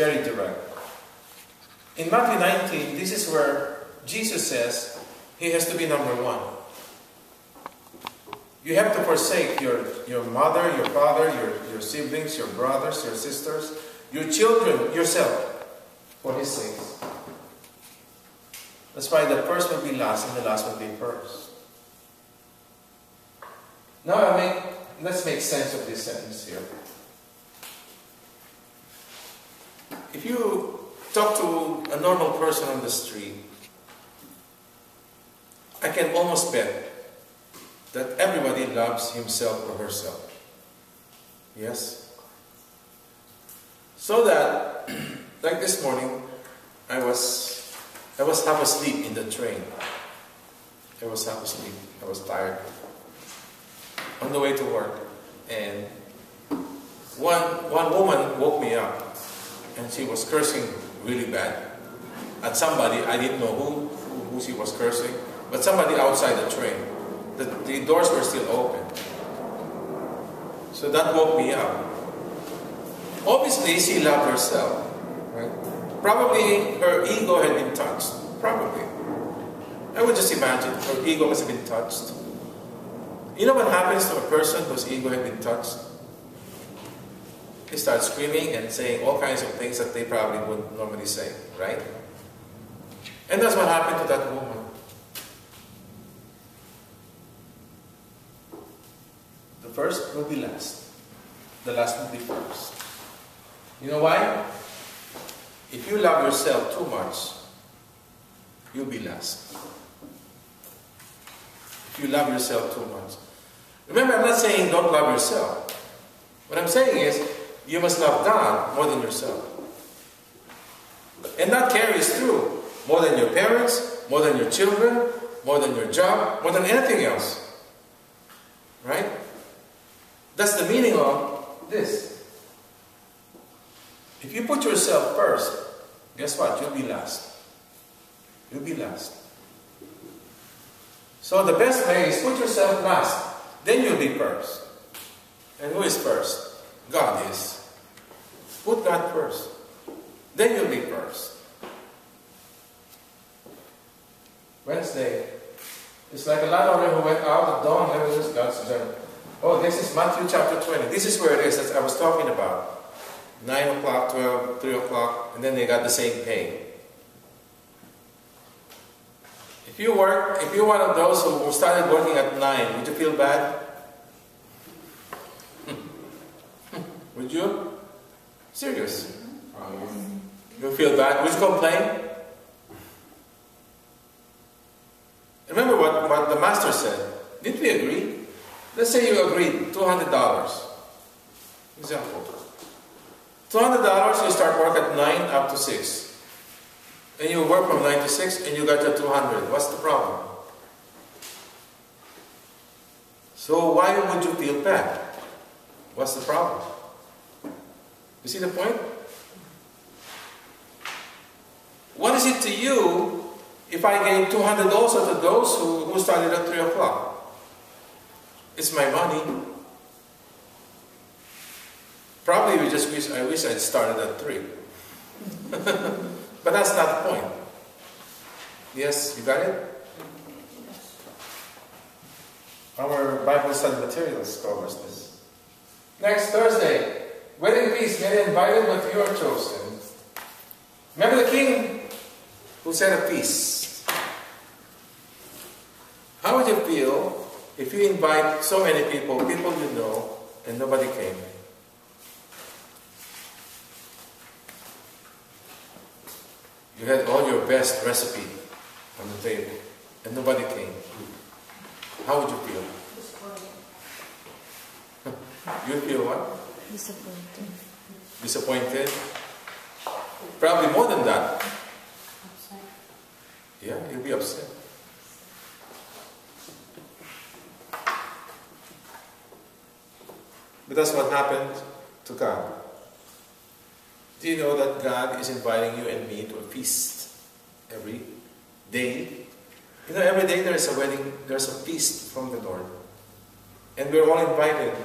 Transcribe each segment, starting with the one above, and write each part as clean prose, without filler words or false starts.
very direct. In Matthew 19, this is where Jesus says he has to be number one. You have to forsake your mother, your father, your siblings, your brothers, your sisters, your children, yourself, for his sake. That's why the first will be last and the last will be first. Now let's make sense of this sentence here. If you talk to a normal person on the street, I can almost bet that everybody loves himself or herself. Yes? So that, like this morning, I was half asleep in the train. I was half asleep. I was tired. On the way to work. And one woman woke me up. And she was cursing really bad. At somebody, I didn't know who she was cursing. But somebody outside the train. The doors were still open. So that woke me up. Obviously, she loved herself. Right? Probably her ego had been touched. Probably. I would just imagine her ego must have been touched. You know what happens to a person whose ego had been touched? They start screaming and saying all kinds of things that they probably wouldn't normally say, right? And that's what happened to that woman. The first will be last. The last will be first. You know why? If you love yourself too much, you'll be last. If you love yourself too much. Remember, I'm not saying don't love yourself. What I'm saying is, you must love God more than yourself. And that carries through more than your parents, more than your children, more than your job, more than anything else. Right? That's the meaning of this. If you put yourself first, guess what? You'll be last. You'll be last. So the best way is put yourself last. Then you'll be first. And who is first? God is. Put God first. Then you'll be first. Wednesday. It's like a landowner who went out at dawn. Let me just God's journey. Oh, this is Matthew chapter 20. This is where it is that I was talking about. 9 o'clock, 12, 3 o'clock, and then they got the same pay. If you're one of those who started working at 9, would you feel bad? Would you? Serious? You feel bad? Would you complain? Remember what the master said. Didn't we agree? Let's say you agreed, $200. Example. $200, you start work at 9 up to 6. And you work from 9 to 6 and you got your 200. What's the problem? So why would you feel bad? What's the problem? You see the point? What is it to you if I gave $200 also to those who started at 3 o'clock? It's my money. Probably I wish I'd started at 3. But that's not the point. Yes, you got it? Our Bible study materials covers this. Next Thursday, wedding feast, many invited, but you are chosen. Remember the king who set a feast. How would you feel if you invite so many people you know, and nobody came? You had all your best recipe on the table, and nobody came. How would you feel? Disappointed. You'd feel what? Disappointed. Disappointed? Probably more than that. Upset. Yeah, you'll be upset. But that's what happened to God. Do you know that God is inviting you and me to a feast every day? You know, every day there is a wedding, there's a feast from the Lord. And we're all invited.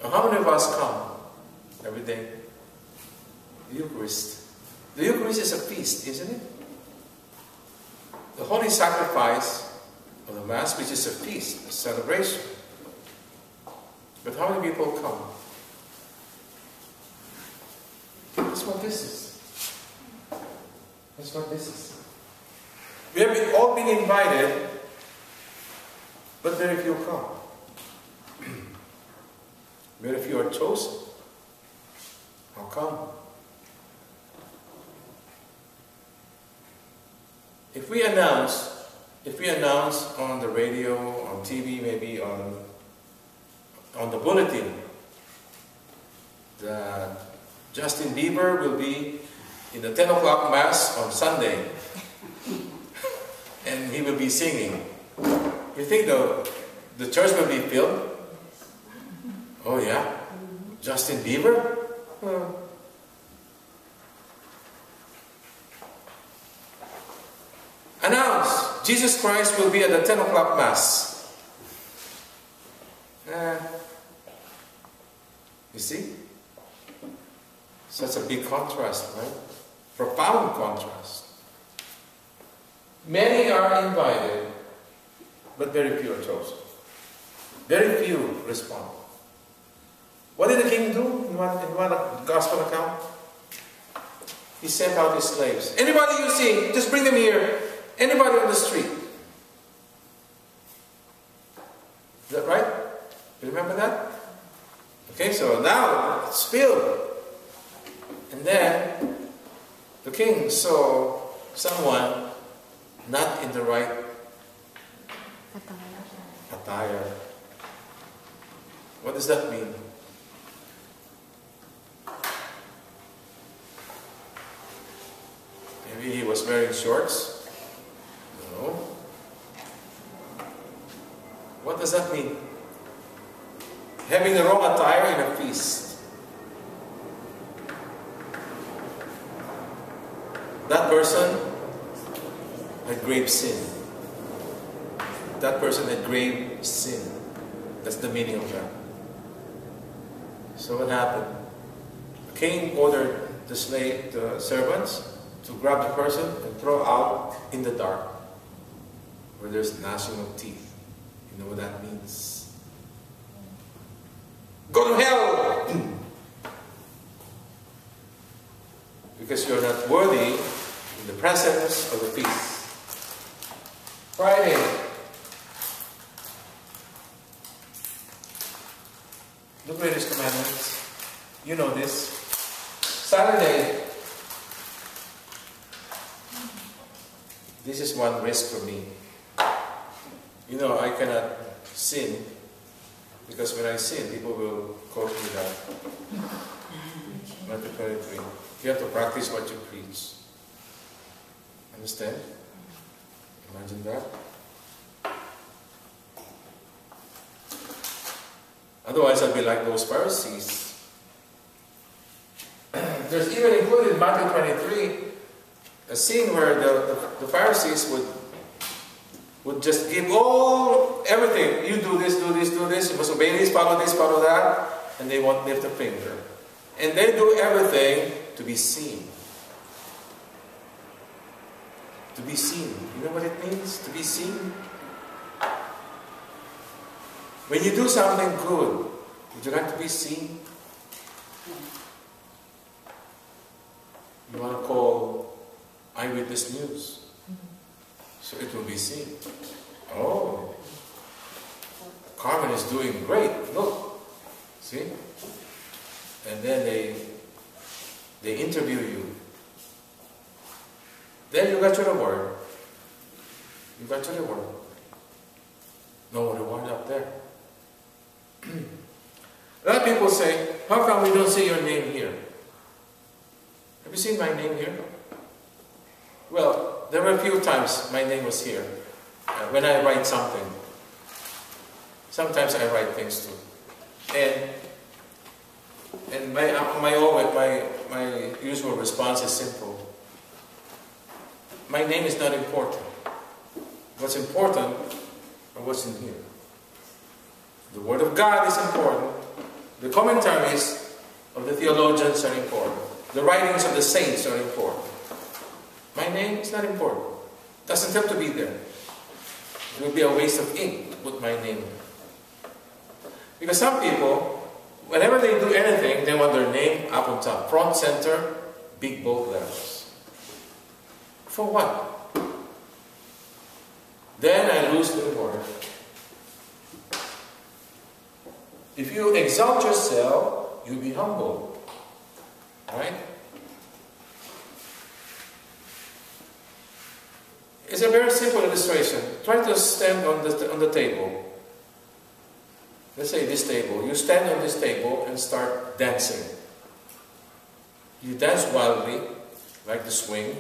How many of us come every day? The Eucharist. The Eucharist is a feast, isn't it? The holy sacrifice of the Mass, which is a feast, a celebration. But how many people come? That's what this is. That's what this is. We have all been invited, but very few come. Very few are chosen. How come? If we announce on the radio, on TV, maybe on the bulletin, that Justin Bieber will be in the 10 o'clock Mass on Sunday, and he will be singing, you think the church will be filled? Oh yeah? Justin Bieber? Announce, Jesus Christ will be at the 10 o'clock Mass. You see? Such a big contrast, right? Profound contrast. Many are invited, but very few are chosen. Very few respond. What did the king do in one gospel account? He sent out his slaves. Anybody you see, just bring them here. Anybody on the street. Is that right? You remember that? Okay, so now it's filled. And then the king saw someone not in the right attire. What does that mean? Maybe he was wearing shorts? No. What does that mean? Having the wrong attire in a feast. That person had grave sin. That person had grave sin. That's the meaning of that. So what happened? The king ordered the servants to grab the person and throw out in the dark where there's gnashing of teeth. You know what that means? Go to hell! Because you're not worthy in the presence of the feast. Friday. The greatest commandments. You know this. Saturday. This is one risk for me. You know, I cannot sin because when I sin, people will quote me that. Matthew 23. You have to practice what you preach. Understand? Imagine that. Otherwise, I'll be like those Pharisees. There's even included in Matthew 23 a scene where the Pharisees would just give everything. You do this, do this, do this. You must obey this, follow that. And they won't lift a finger. And they do everything to be seen. To be seen. You know what it means? To be seen? When you do something good, would you like to be seen? You want to call Eyewitness News. So it will be seen. Oh, Carmen is doing great. Look. See? And then they interview you. Then you got your reward. You got your reward. No reward up there. A lot of people say, how come we don't see your name here? Have you seen my name here? Well, there were a few times my name was here. When I write something. Sometimes I write things too. And my usual response is simple. My name is not important. What's important are what's in here. The Word of God is important. The commentaries of the theologians are important. The writings of the saints are important. My name is not important. Doesn't have to be there. It would be a waste of ink to put my name there. Because some people, whenever they do anything, they want their name up on top. Front, center, big bold letters. For what? Then I lose the word. If you exalt yourself, you'll be humble. Right? It's a very simple illustration. Try to stand on the table. Let's say this table. You stand on this table and start dancing. You dance wildly, like the swing,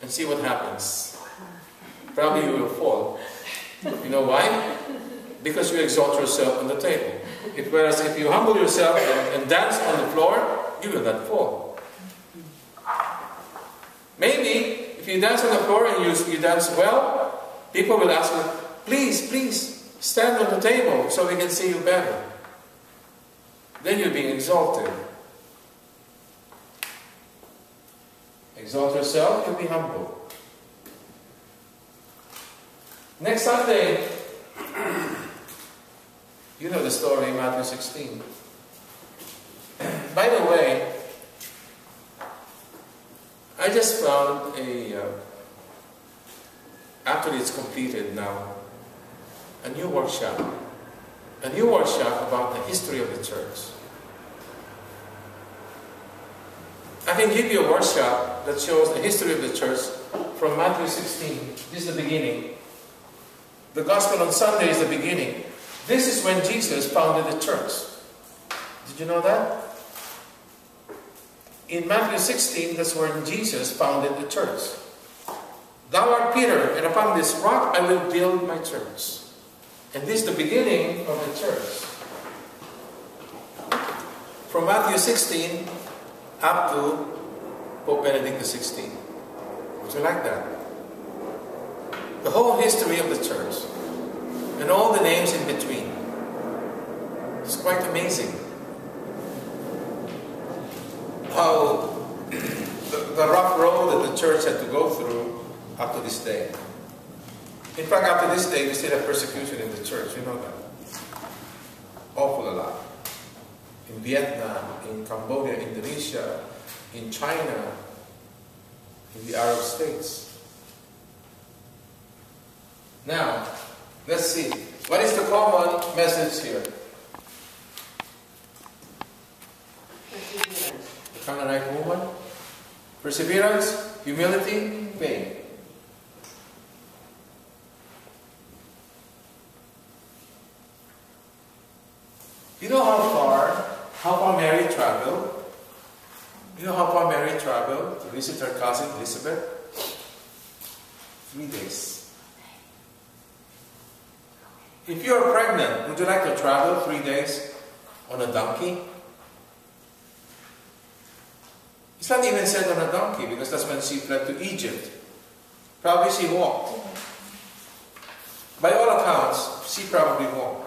and see what happens. Probably you will fall. You know why? Because you exalt yourself on the table. Whereas if you humble yourself and dance on the floor, you will not fall. Maybe if you dance on the floor and you dance well, people will ask you, please, stand on the table so we can see you better. Then you're being exalted. Exalt yourself, you'll be humble. Next Sunday, you know the story, Matthew 16. By the way, I just found after it's completed now, a new workshop about the history of the church. I can give you a workshop that shows the history of the church from Matthew 16. This is the beginning. The gospel on Sunday is the beginning. This is when Jesus founded the church. Did you know that? In Matthew 16, that's when Jesus founded the church. Thou art Peter, and upon this rock I will build my church. And this is the beginning of the church. From Matthew 16 up to Pope Benedict XVI. Would you like that? The whole history of the church. And all the names in between. It's quite amazing. How the rough road that the church had to go through up to this day. In fact, after this day, we still have persecution in the church. You know that. Awful a lot. In Vietnam, in Cambodia, Indonesia, in China, in the Arab states. Now, let's see. What is the common message here? The Canaanite woman. Perseverance, humility, faith. You know how far Mary traveled? You know how far Mary traveled to visit her cousin Elizabeth? 3 days. If you are pregnant, would you like to travel 3 days on a donkey? It's not even said on a donkey because that's when she fled to Egypt. Probably she walked. By all accounts, she probably walked.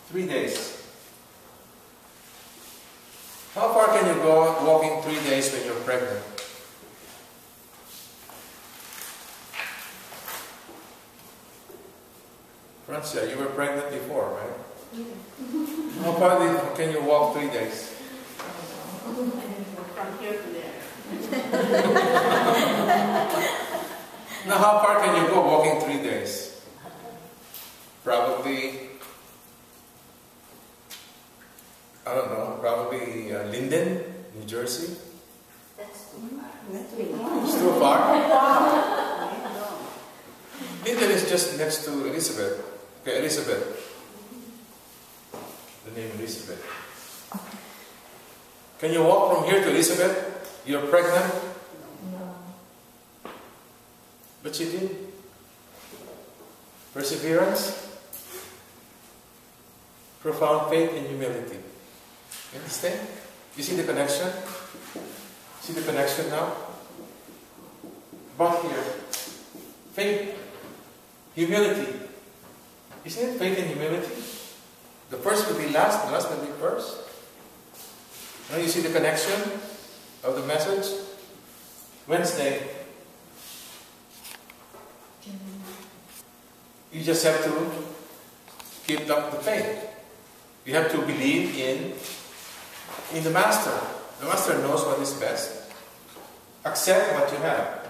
3 days. How far can you go walking 3 days when you're pregnant? Francia, you were pregnant before, right? Yeah. How far can you walk 3 days? From here to there. Now, how far can you go walking 3 days? Probably, I don't know, probably Linden, New Jersey. That's too far. It's too far? Linden is just next to Elizabeth. Okay, Elizabeth. The name Elizabeth. Can you walk from here to Elizabeth? You're pregnant? No. But you did. Perseverance, profound faith and humility. You understand? You see the connection? See the connection now? But here, faith, humility. Isn't it faith and humility? The first will be last, the last will be first. Now you see the connection? of the message? Wednesday. You just have to keep up the faith. You have to believe in the Master. The Master knows what is best. Accept what you have.